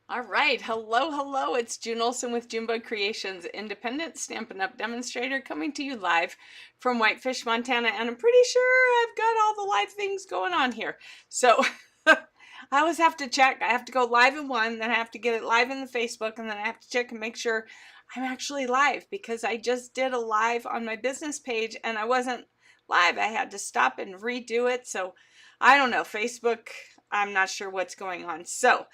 All right, hello, it's June Olson with Junebug Creations, independent Stampin' Up! Demonstrator, coming to you live from Whitefish, Montana, and I'm pretty sure I've got all the live things going on here. So I always have to check. I have to go live in one, then I have to get it live in the Facebook, and then I have to check and make sure I'm actually live, because I just did a live on my business page and I wasn't live. I had to stop and redo it. So I don't know, Facebook, I'm not sure what's going on. So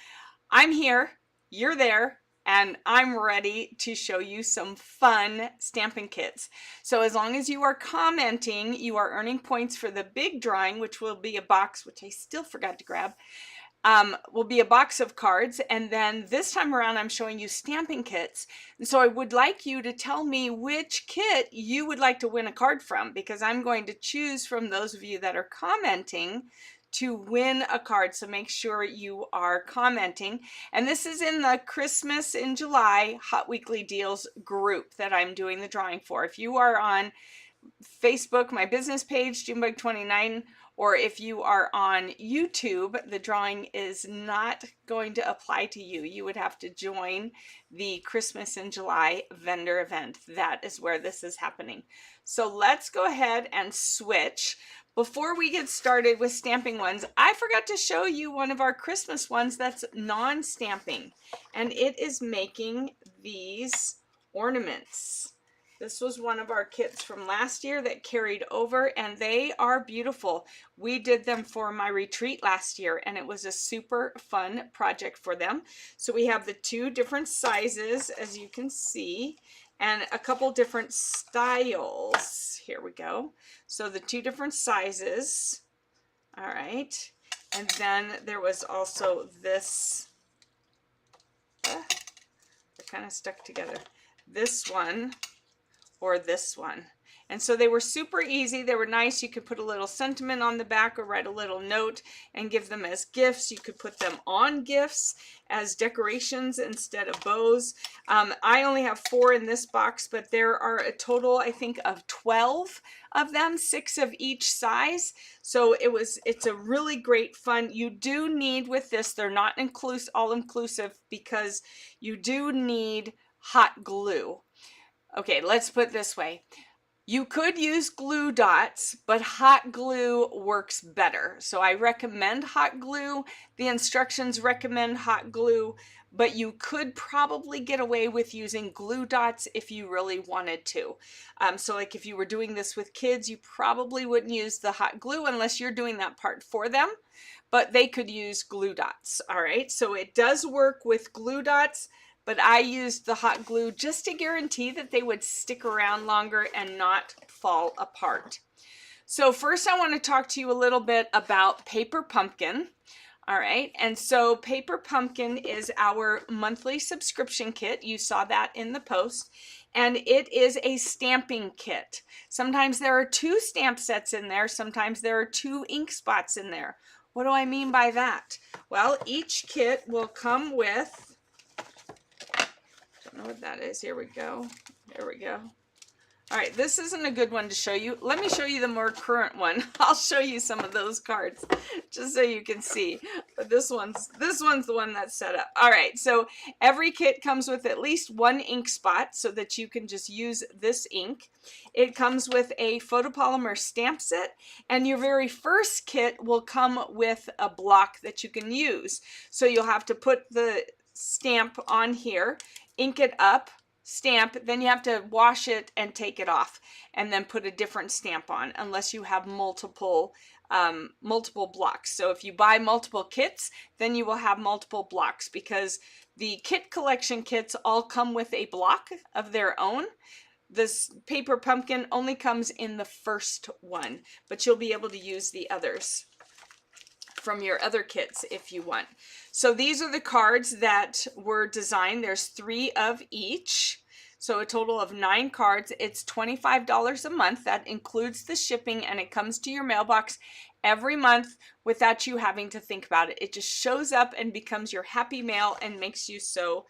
I'm here, you're there, and I'm ready to show you some fun stamping kits. So as long as you are commenting, you are earning points for the big drawing, which will be a box, which I still forgot to grab, will be a box of cards. And then this time around, I'm showing you stamping kits. And so I would like you to tell me which kit you would like to win a card from, because I'm going to choose from those of you that are commenting to win a card. So make sure you are commenting. And this is in the Christmas in July Hot Weekly Deals group that I'm doing the drawing for. If you are on Facebook, my business page, Junebug29, or if you are on YouTube, the drawing is not going to apply to you. You would have to join the Christmas in July vendor event. That is where this is happening. So let's go ahead and switch. Before we get started with stamping ones, I forgot to show you one of our Christmas ones that's non-stamping, and it is making these ornaments. This was one of our kits from last year that carried over, and they are beautiful. We did them for my retreat last year, and it was a super fun project for them. So we have the two different sizes, as you can see, and a couple different styles. Here we go. So the two different sizes. All right. And then there was also this. They're kind of stuck together. This one or this one. And so they were super easy. They were nice. You could put a little sentiment on the back or write a little note and give them as gifts. You could put them on gifts as decorations instead of bows. I only have 4 in this box, but there are a total, I think, of 12 of them, 6 of each size. So it's a really great fun. You do need with this, they're not all inclusive, because you do need hot glue. Okay, let's put it this way. You could use glue dots, but hot glue works better. So I recommend hot glue. The instructions recommend hot glue, but you could probably get away with using glue dots if you really wanted to. So like if you were doing this with kids, you probably wouldn't use the hot glue unless you're doing that part for them, but they could use glue dots. All right, so it does work with glue dots, but I used the hot glue just to guarantee that they would stick around longer and not fall apart. So first I want to talk to you a little bit about Paper Pumpkin. All right, and so Paper Pumpkin is our monthly subscription kit. You saw that in the post, and it is a stamping kit. Sometimes there are 2 stamp sets in there. Sometimes there are 2 ink spots in there. What do I mean by that? Well, each kit will come with, know what that is. Here we go. There we go. All right, this isn't a good one to show you. Let me show you the more current one. I'll show you some of those cards just so you can see. But this one's the one that's set up. All right, so every kit comes with at least 1 ink spot so that you can just use this ink. It comes with a photopolymer stamp set, and your very first kit will come with a block that you can use. So you'll have to put the stamp on here, ink it up, stamp, then you have to wash it and take it off, and then put a different stamp on, unless you have multiple blocks. So if you buy multiple kits, then you will have multiple blocks, because the kit collection kits all come with a block of their own. This Paper Pumpkin only comes in the first one, but you'll be able to use the others from your other kits if you want. So these are the cards that were designed. There's 3 of each, so a total of 9 cards. It's $25 a month. That includes the shipping, and it comes to your mailbox every month without you having to think about it. It just shows up and becomes your happy mail and makes you so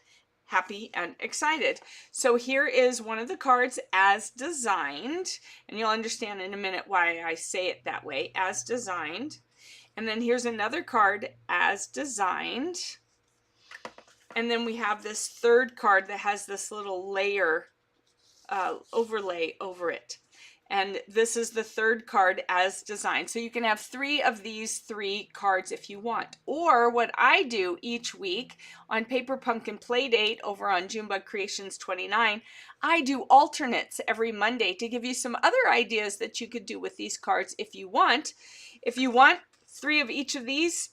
happy and excited. So here is one of the cards, as designed, and you'll understand in a minute why I say it that way, as designed. And then here's another card, as designed. And then we have this third card that has this little layer overlay over it. And this is the third card as designed. So you can have 3 of these 3 cards if you want. Or what I do each week on Paper Pumpkin Playdate over on Junebug Creations 29, I do alternates every Monday to give you some other ideas that you could do with these cards if you want. If you want 3 of each of these,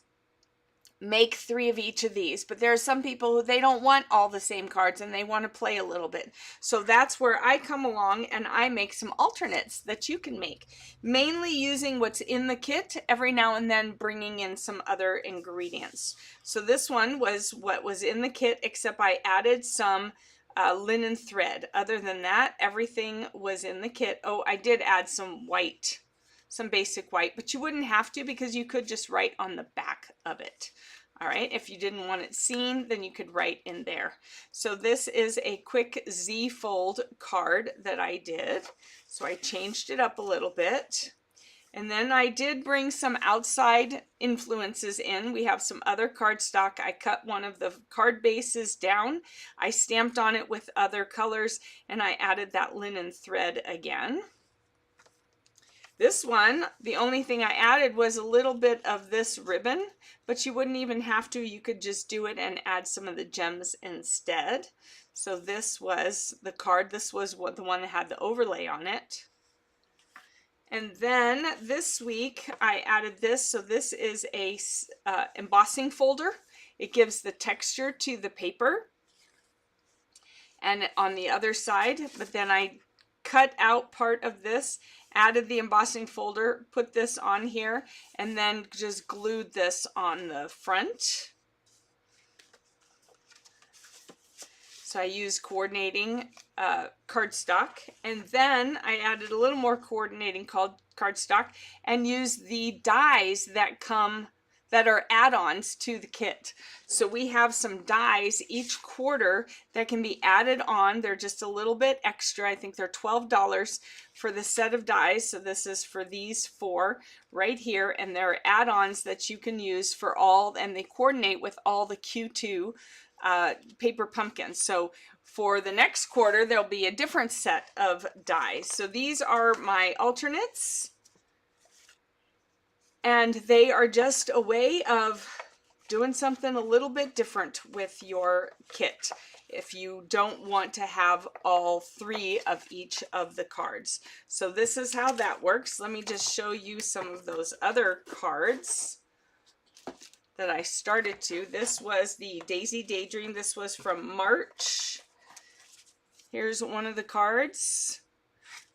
make 3 of each of these. But there are some people who they don't want all the same cards and they want to play a little bit. So that's where I come along and I make some alternates that you can make, mainly using what's in the kit, every now and then bringing in some other ingredients. So this one was what was in the kit, except I added some linen thread. Other than that, everything was in the kit. Oh, I did add some white, some basic white, but you wouldn't have to because you could just write on the back of it. All right, if you didn't want it seen, then you could write in there. So this is a quick Z fold card that I did. So I changed it up a little bit. And then I did bring some outside influences in. We have some other cardstock. I cut one of the card bases down. I stamped on it with other colors and I added that linen thread again. This one, the only thing I added was a little bit of this ribbon, but you wouldn't even have to. You could just do it and add some of the gems instead. So this was the card. This was the one that had the overlay on it. And then this week I added this. So this is a embossing folder. It gives the texture to the paper. And on the other side, but then I cut out part of this, added the embossing folder, put this on here, and then just glued this on the front. So I used coordinating cardstock, and then I added a little more coordinating cardstock and used the dies that are add-ons to the kit. So we have some dies each quarter that can be added on. They're just a little bit extra. I think they're $12 for the set of dies. So this is for these 4 right here, and they're add-ons that you can use for all, and they coordinate with all the Q2 paper pumpkins. So for the next quarter, there'll be a different set of dies. So these are my alternates. And they are just a way of doing something a little bit different with your kit if you don't want to have all 3 of each of the cards. So this is how that works. Let me just show you some of those other cards that I started to. This was the Daisy Daydream. This was from March. Here's one of the cards.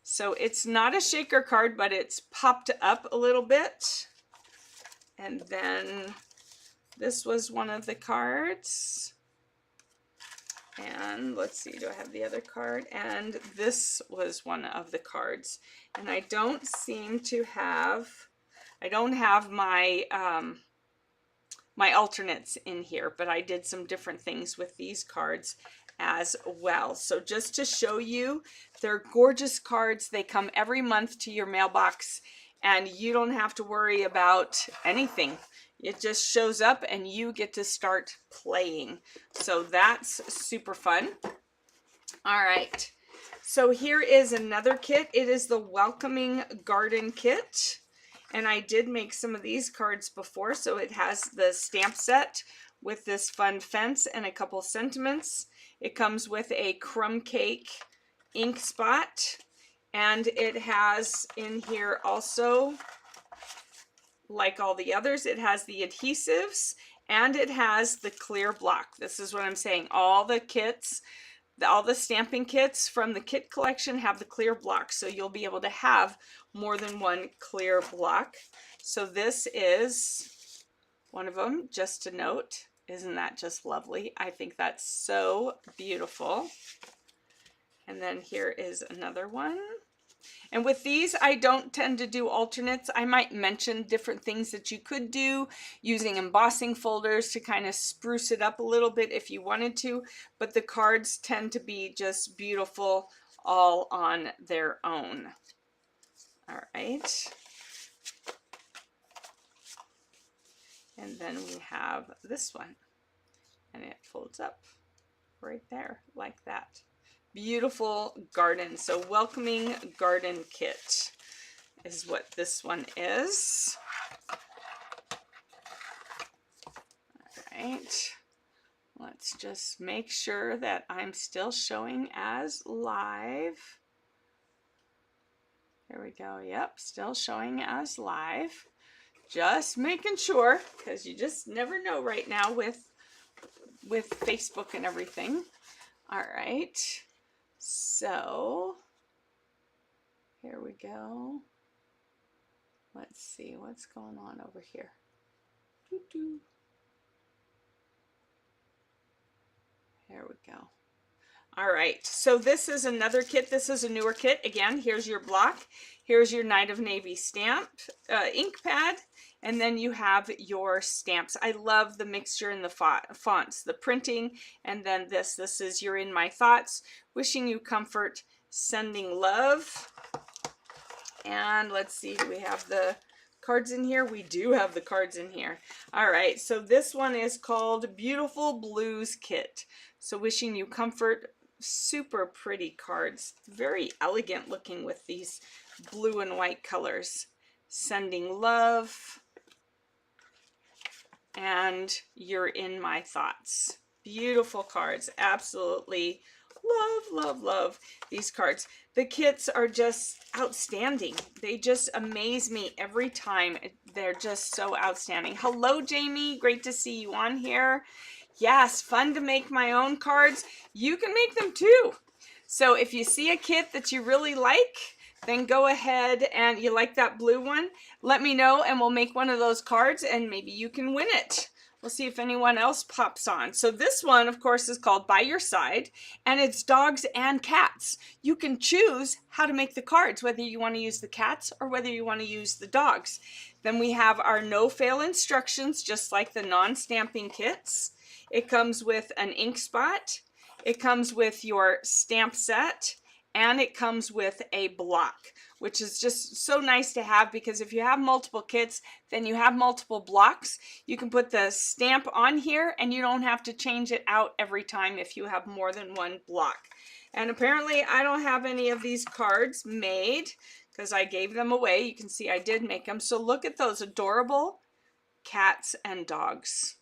So it's not a shaker card, but it's popped up a little bit. And then this was one of the cards. And let's see, do I have the other card? And this was one of the cards. And I don't seem to have, I don't have my my alternates in here, but I did some different things with these cards as well. So just to show you, they're gorgeous cards. They come every month to your mailbox and you don't have to worry about anything. It just shows up and you get to start playing. So that's super fun. All right. So here is another kit. It is the Welcoming Garden Kit. And I did make some of these cards before. So it has the stamp set with this fun fence and a couple sentiments. It comes with a crumb cake ink spot. And it has in here also, like all the others, it has the adhesives and it has the clear block. This is what I'm saying. All the kits, all the stamping kits from the kit collection have the clear block. So you'll be able to have more than one clear block. So this is one of them, just to note. Isn't that just lovely? I think that's so beautiful. And then here is another one. And with these, I don't tend to do alternates. I might mention different things that you could do using embossing folders to kind of spruce it up a little bit if you wanted to, but the cards tend to be just beautiful all on their own. All right. And then we have this one. and it folds up right there like that. Beautiful garden. So welcoming garden kit is what this one is. All right. Let's just make sure that I'm still showing as live. There we go. Yep, still showing as live. Just making sure, because you just never know right now with Facebook and everything. All right. So here we go. Let's see what's going on over here. Doo-doo. There we go. All right, so this is another kit. This is a newer kit. Again, here's your block. Here's your Night of Navy stamp, ink pad, and then you have your stamps. I love the mixture in the fonts, the printing, and then this. This is You're in My Thoughts, wishing you comfort, sending love. And let's see, do we have the cards in here? We do have the cards in here. All right, so this one is called Beautiful Blues Kit. So wishing you comfort, super pretty cards, very elegant looking with these blue and white colors. Sending love, and You're in My Thoughts. Beautiful cards, absolutely love these cards. The kits are just outstanding. They just amaze me every time. They're just so outstanding. Hello, Jamie. Great to see you on here. Yes, fun to make my own cards. You can make them too. So if you see a kit that you really like, then go ahead and you like that blue one, let me know and we'll make one of those cards and maybe you can win it. We'll see if anyone else pops on. So this one, of course, is called By Your Side, and it's dogs and cats. You can choose how to make the cards, whether you want to use the cats or whether you want to use the dogs. Then we have our no-fail instructions, just like the non-stamping kits. It comes with an ink spot. It comes with your stamp set, and it comes with a block, which is just so nice to have, because if you have multiple kits, then you have multiple blocks. You can put the stamp on here and you don't have to change it out every time if you have more than one block. And apparently I don't have any of these cards made because I gave them away. You can see I did make them. So look at those adorable cats and dogs.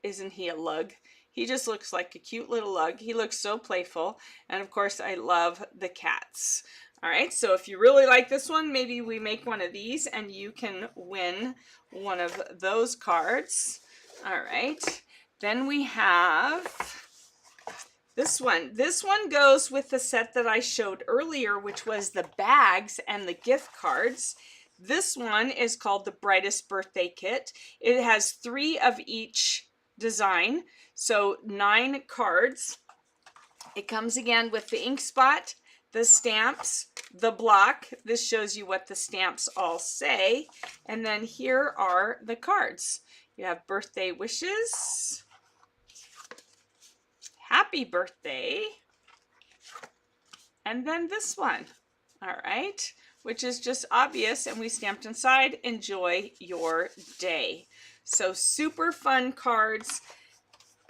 Isn't he a lug? He just looks like a cute little lug. He looks so playful. And of course, I love the cats. All right, so if you really like this one, maybe we make one of these and you can win one of those cards. All right, then we have this one. This one goes with the set that I showed earlier, which was the bags and the gift cards. This one is called the Brightest Birthday Kit. It has 3 of each design, so 9 cards. It comes again with the ink spot, the stamps, the block. This shows you what the stamps all say. And then here are the cards. You have birthday wishes, happy birthday, and then this one. All right, which is just obvious, and we stamped inside, enjoy your day. So super fun cards.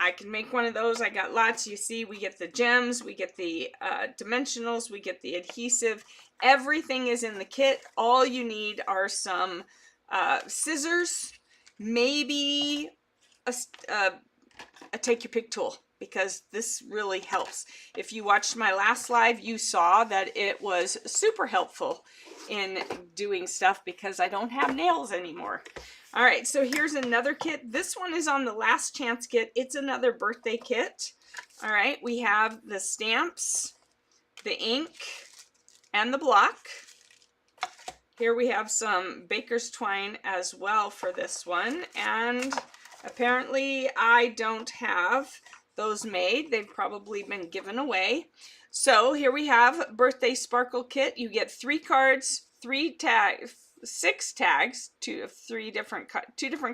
I can make one of those. I got lots. You see, we get the gems, we get the dimensionals, we get the adhesive. Everything is in the kit. All you need are some scissors, maybe a take your pick tool, because this really helps. If you watched my last live, you saw that it was super helpful in doing stuff because I don't have nails anymore. All right, so here's another kit. This one is on the last chance kit. It's another birthday kit. All right, we have the stamps, the ink, and the block. Here we have some baker's twine as well for this one. And apparently I don't have those made. They've probably been given away. So here we have birthday sparkle kit. You get 3 cards, 6 tags, two different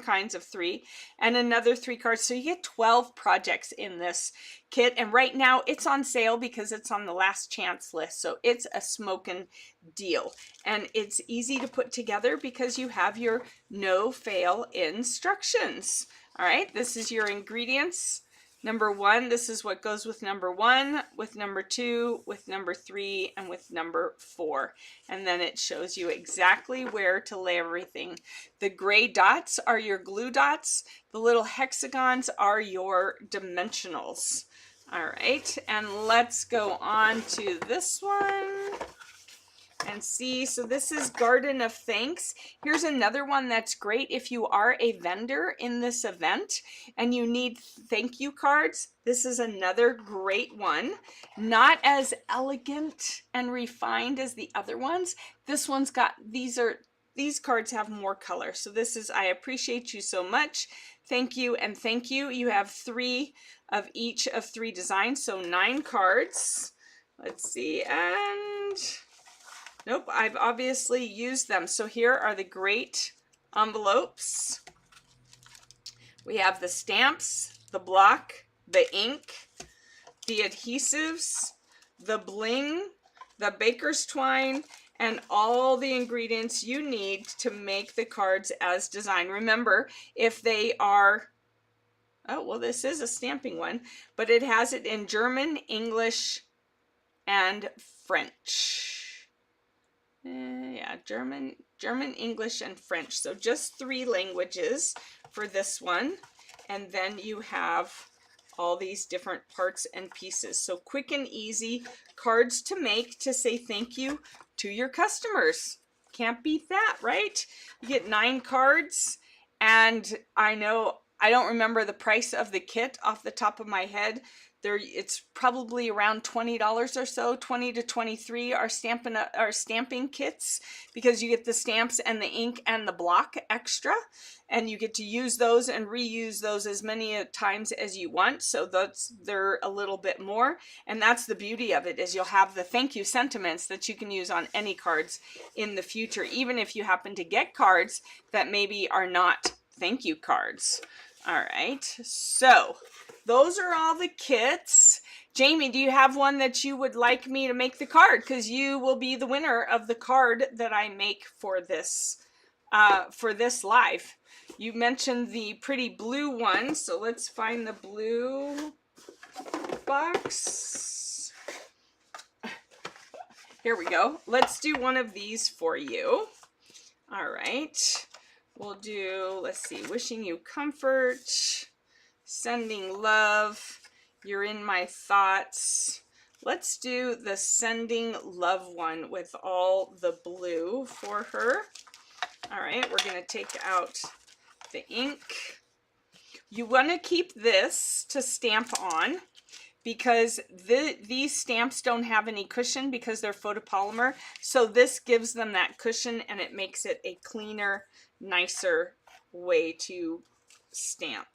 kinds of 3, and another 3 cards. So you get 12 projects in this kit. And right now it's on sale because it's on the last chance list. So it's a smoking deal. And it's easy to put together because you have your no fail instructions. All right, this is your ingredients. Number 1, this is what goes with number 1, with number 2, with number 3, and with number 4. And then it shows you exactly where to lay everything. The gray dots are your glue dots. The little hexagons are your dimensionals. All right, and let's go on to this one. And see, so this is Garden of Thanks. Here's another one that's great if you are a vendor in this event and you need thank you cards. This is another great one. Not as elegant and refined as the other ones. This one's got, these cards have more color. So this is, I appreciate you so much. Thank you and thank you. You have 3 of each of 3 designs, so 9 cards. Let's see, and nope, I've obviously used them. So here are the great envelopes. We have the stamps, the block, the ink, the adhesives, the bling, the baker's twine, and all the ingredients you need to make the cards as designed. Remember, if they are, oh, well, this is a stamping one, but it has it in German, English, and French. Yeah, German, English, and French. So just 3 languages for this one. And then you have all these different parts and pieces. So quick and easy cards to make to say thank you to your customers. Can't beat that, right? You get 9 cards, and I know, I don't remember the price of the kit off the top of my head. It's probably around $20 or so. 20 to 23 are stamping kits, because you get the stamps and the ink and the block extra, and you get to use those and reuse those as many times as you want. So they're a little bit more, and that's the beauty of it, is you'll have the thank you sentiments that you can use on any cards in the future, even if you happen to get cards that maybe are not thank you cards. All right, so those are all the kits. Jamie, do you have one that you would like me to make the card? Because you will be the winner of the card that I make for this live. You mentioned the pretty blue one, so let's find the blue box. Here we go. Let's do one of these for you. All right. We'll do, let's see, wishing you comfort, sending love, you're in my thoughts. Let's do the sending love one with all the blue for her. All right, we're going to take out the ink. You want to keep this to stamp on, because these stamps don't have any cushion because they're photopolymer. So this gives them that cushion, and it makes it a cleaner, nicer way to stamp.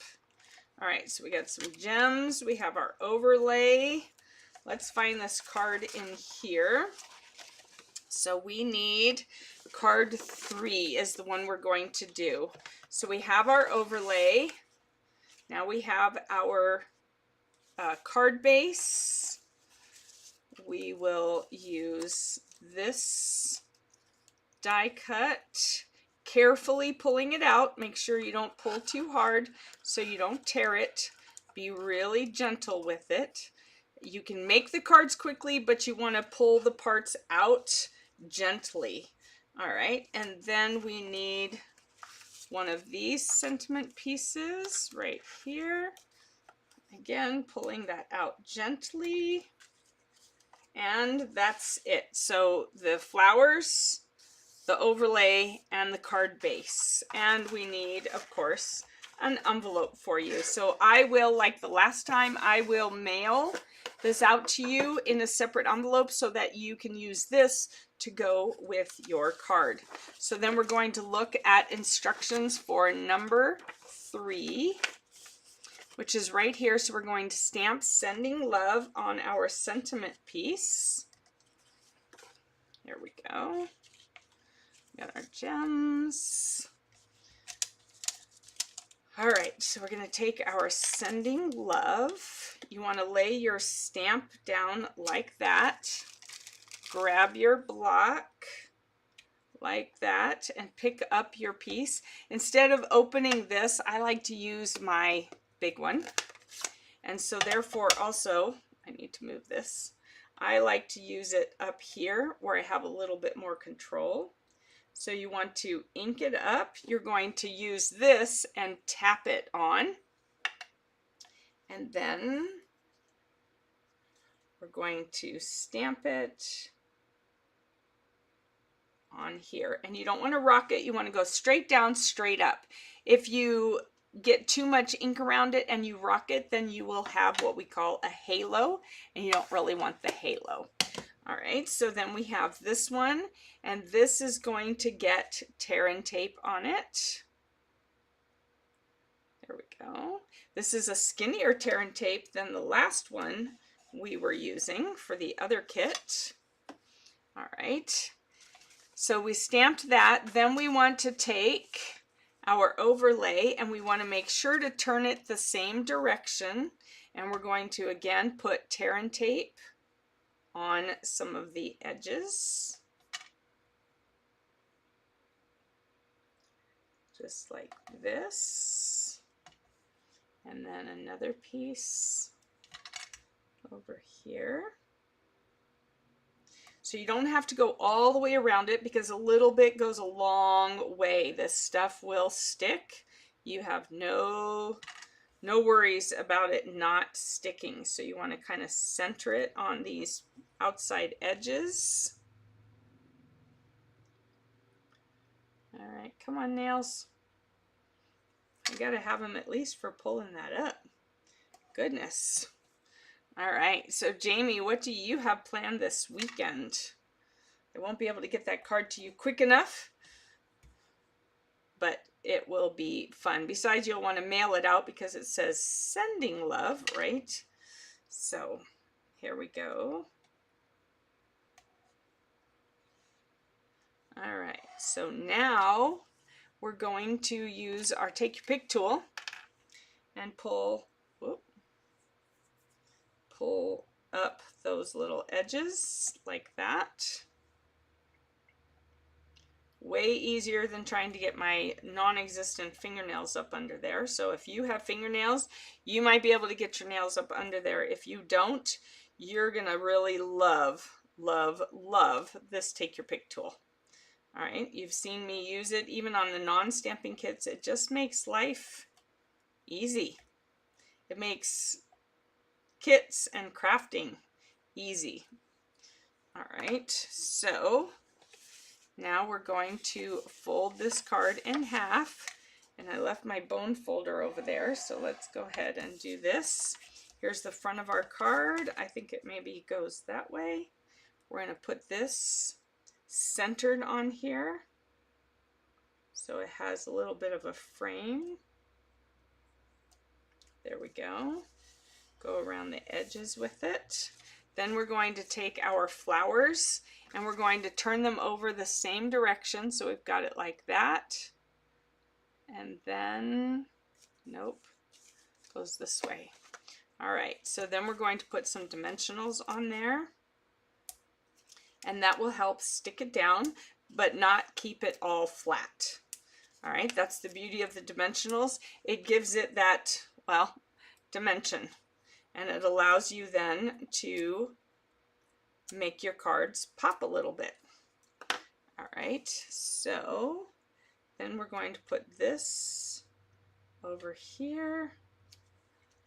All right, so we got some gems. We have our overlay. Let's find this card in here. So we need card 3 is the one we're going to do. So we have our overlay. Now we have our card base. We will use this die cut, carefully pulling it out. Make sure you don't pull too hard so you don't tear it. Be really gentle with it. You can make the cards quickly, but you want to pull the parts out gently. All right, and then we need one of these sentiment pieces right here. Again, pulling that out gently, and that's it. So the flowers, the overlay, and the card base. And we need, of course, an envelope for you. So I will, like the last time, I will mail this out to you in a separate envelope so that you can use this to go with your card. So then we're going to look at instructions for number 3, which is right here. So we're going to stamp sending love on our sentiment piece. There we go. Got our gems. All right, so we're going to take our sending love. You want to lay your stamp down like that. Grab your block like that and pick up your piece. Instead of opening this, I like to use my big one. And so therefore also, I need to move this. I like to use it up here where I have a little bit more control. So you want to ink it up. You're going to use this and tap it on. And then we're going to stamp it on here. And you don't want to rock it. You want to go straight down, straight up. If you get too much ink around it and you rock it, then you will have what we call a halo, and you don't really want the halo. All right, so then we have this one, and this is going to get tear and tape on it. There we go. This is a skinnier tear and tape than the last one we were using for the other kit. All right, so we stamped that. Then we want to take our overlay and we want to make sure to turn it the same direction, and we're going to again put tear and tape on some of the edges, just like this, and then another piece over here. So you don't have to go all the way around it because a little bit goes a long way. This stuff will stick. You have no worries about it not sticking. So you want to kind of center it on these outside edges. All right, come on, nails. I gotta have them at least for pulling that up. Goodness. All right, so Jamie, what do you have planned this weekend? I won't be able to get that card to you quick enough, but it will be fun. Besides, you'll want to mail it out because it says sending love, right? So here we go. All right, so now we're going to use our Take Your Pick tool and pull up those little edges like that. Way easier than trying to get my non-existent fingernails up under there. So if you have fingernails, you might be able to get your nails up under there. If you don't, you're gonna really love this Take Your Pick tool. All right, you've seen me use it even on the non-stamping kits. It just makes life easy. It makes kits and crafting easy. All right, so now we're going to fold this card in half, and I left my bone folder over there, so let's go ahead and do this. Here's the front of our card. I think it maybe goes that way. We're going to put this centered on here so it has a little bit of a frame. There we go. Go around the edges with it. Then we're going to take our flowers and we're going to turn them over the same direction. So we've got it like that. And then, nope, goes this way. All right, so then we're going to put some dimensionals on there. And that will help stick it down, but not keep it all flat. All right, that's the beauty of the dimensionals. It gives it that, well, dimension. And it allows you then to make your cards pop a little bit. All right, so then we're going to put this over here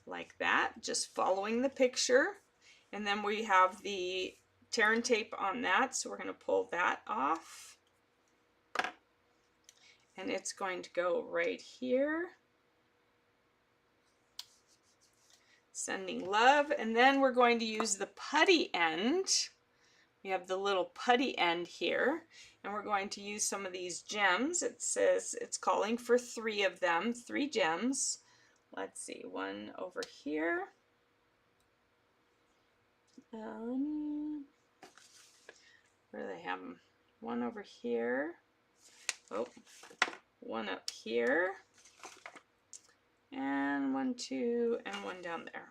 like that, just following the picture. And then we have the tear and tape on that, so we're going to pull that off. And it's going to go right here. Sending love, and then we're going to use the putty end. We have the little putty end here, and we're going to use some of these gems. It says it's calling for 3 of them, 3 gems. Let's see, one over here. Where do they have them? One over here. Oh, one up here. And 1, 2, and 1 down there.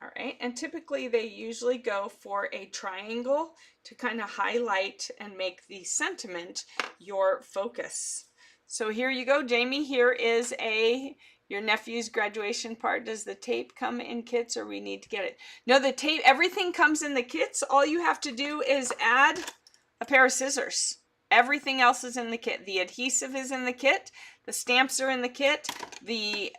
All right, and typically they usually go for a triangle to kind of highlight and make the sentiment your focus. So here you go, Jamie. Here is a Your nephew's graduation part, does the tape come in kits or we need to get it? No, the tape, everything comes in the kits. All you have to do is add a pair of scissors. Everything else is in the kit. The adhesive is in the kit. The stamps are in the kit. The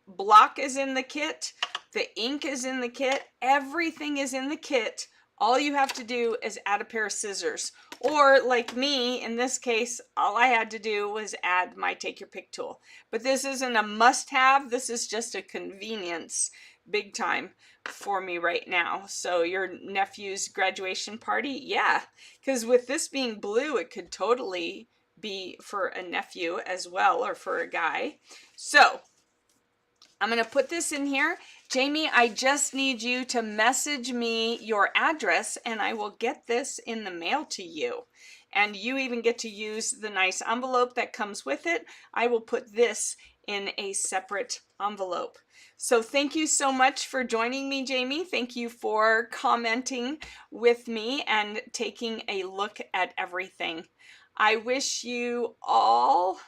block is in the kit. The ink is in the kit. Everything is in the kit. All you have to do is add a pair of scissors. Or like me, in this case, all I had to do was add my take your pick tool. But this isn't a must-have. This is just a convenience big time for me right now. So your nephew's graduation party, yeah. Because with this being blue, it could totally be for a nephew as well, or for a guy. So I'm going to put this in here. Jamie, I just need you to message me your address and I will get this in the mail to you. And you even get to use the nice envelope that comes with it. I will put this in a separate envelope. So thank you so much for joining me, Jamie. Thank you for commenting with me and taking a look at everything. I wish you all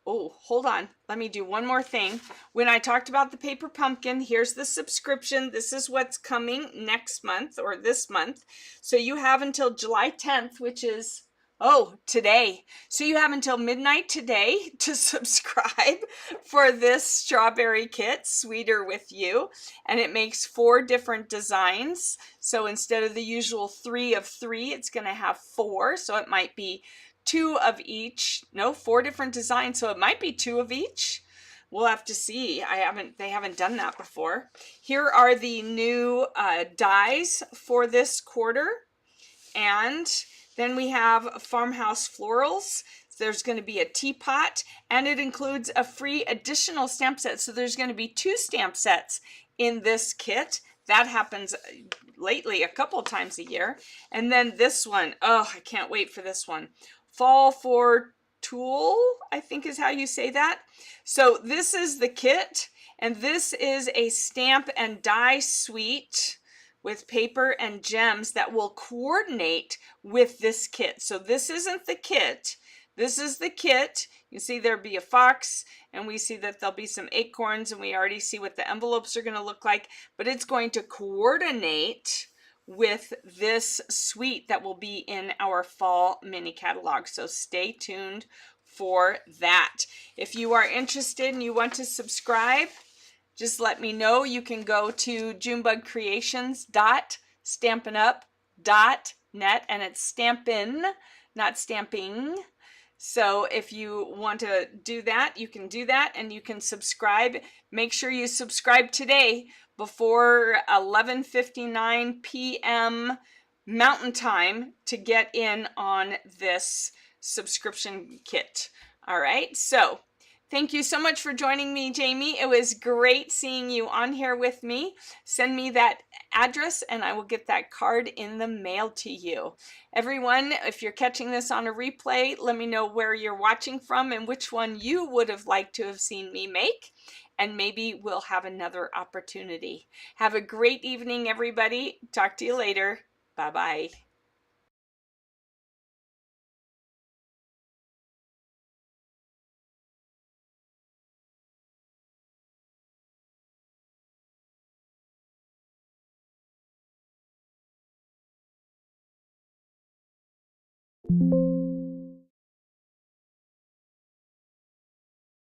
oh, hold on. Let me do one more thing. When I talked about the paper pumpkin, here's the subscription. This is what's coming next month or this month. So you have until July 10th, which is, today. So you have until midnight today to subscribe for this strawberry kit, Sweeter With You. And it makes 4 different designs. So instead of the usual 3 of 3, it's going to have 4. So it might be 2 of each. No, 4 different designs, so it might be 2 of each. We'll have to see. They haven't done that before. Here are the new dies for this quarter. And then we have Farmhouse Florals. There's going to be a teapot, and it includes a free additional stamp set. So there's going to be 2 stamp sets in this kit. That happens lately a couple times a year. And then this one, oh, I can't wait for this one. Fall for Tool, I think is how you say that. So this is the kit, and this is a stamp and die suite with paper and gems that will coordinate with this kit. So this isn't the kit. This is the kit. You see there'll be a fox, and we see that there'll be some acorns, and we already see what the envelopes are going to look like, but it's going to coordinate with this suite that will be in our fall mini catalog. So stay tuned for that. If you are interested and you want to subscribe, just let me know. You can go to junebugcreations.stampinup.net, and it's stampin', not stamping. So if you want to do that, you can do that, and you can subscribe. Make sure you subscribe today before 11:59 p.m. Mountain Time to get in on this subscription kit. All right, so thank you so much for joining me, Jamie. It was great seeing you on here with me. Send me that address and I will get that card in the mail to you. Everyone, if you're catching this on a replay, let me know where you're watching from and which one you would have liked to have seen me make. And maybe we'll have another opportunity. Have a great evening, everybody. Talk to you later. Bye-bye.